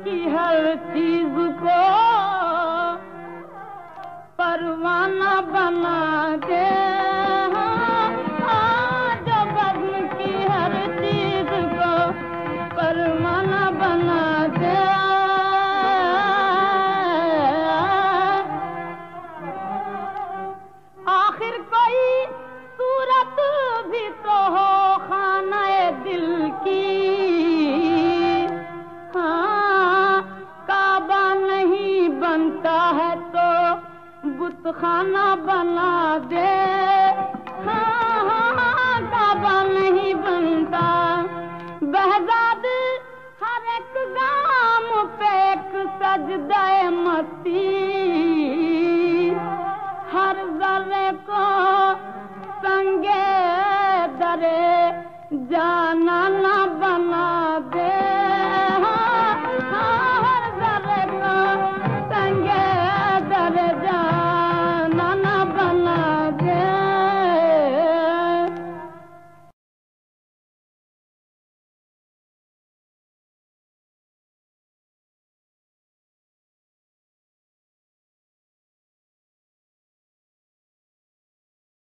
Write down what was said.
की हर चीज को परवाना बना दे, जो बज़्म की हर चीज को परवाना बना दे। आखिर कोई सूरत भी तो हो खाने दिल की, हाँ काबा नहीं बनता है तो बुतखाना बना दे। हाँ हाँ काबा नहीं बनता, बहजाद हर एक गाम पे एक सजदाए मस्ती, हर जर्रे को संगे दरे जाना